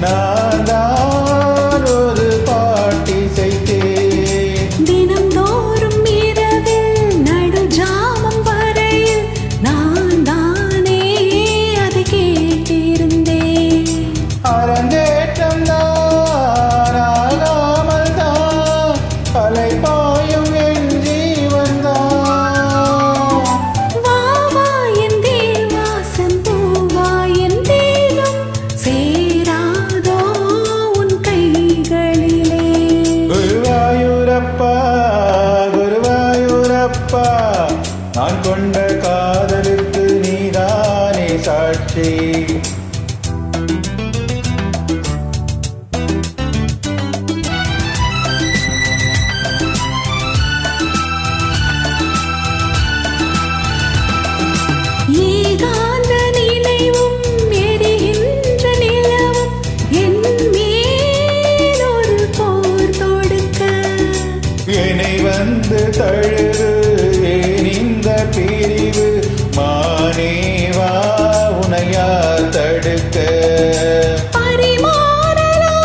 நான் தான் ஒரு பாட்டிசைத்தேன். தினம்தோறும் இரவில் நடுஜாமம் வரையில் நான் தானே அதை கேட்டிருந்தேன். அரங்கேற்றம் தான் ஆகாமல் தான் அலைபாயும் என் ஜீவன் தான். வா வா என் தேவாசம் பூவா என் தேகம் சேராதோ உன் கைகளிலே. குருவாயூரப்பா குருவாயூரப்பா, நான் கொண்ட காதலுக்கு நீதானே சாட்சி. ஏகாந்த நினைவும் எரிகின்ற நிலவும் என் மேல் ஒரு போர் தொடுக்க. என்னை வந்து தழுவு ஏன் இந்த பிரிவு, மானேவா உனையா தடுக்க. பரிமாறலாம்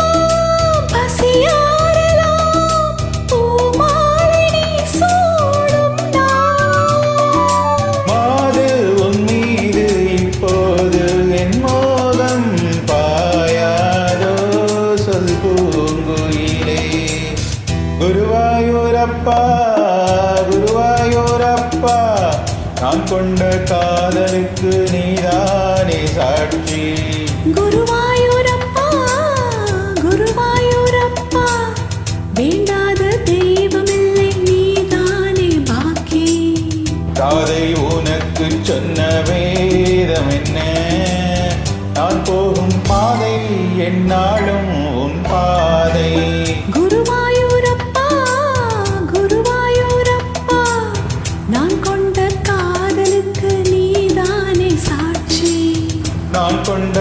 பசியாறலாம் பூமாலை சூடும் நான். மாது உன் மீது இப்போது என் மோகம் பாயாதோ சொல் பூங்குயிலே. குருவாயூரப்பா குருவாயூரப்பா, நான் கொண்ட காதலுக்கு நீதானே சாட்சி. குருவாயூரப்பா குருவாயூரப்பா, வேண்டாத தெய்வமில்லை நீதானே பாக்கி. காதை உனக்கு சொன்ன வேதம் என்ன, நான் போகும் பாதை என்னாலும் உன் பாதை. குருவாயூரப்பா குருவாயூரப்பா, நான் கொண்ட காதலுக்கு நீதானே சாட்சி. நான் கொண்ட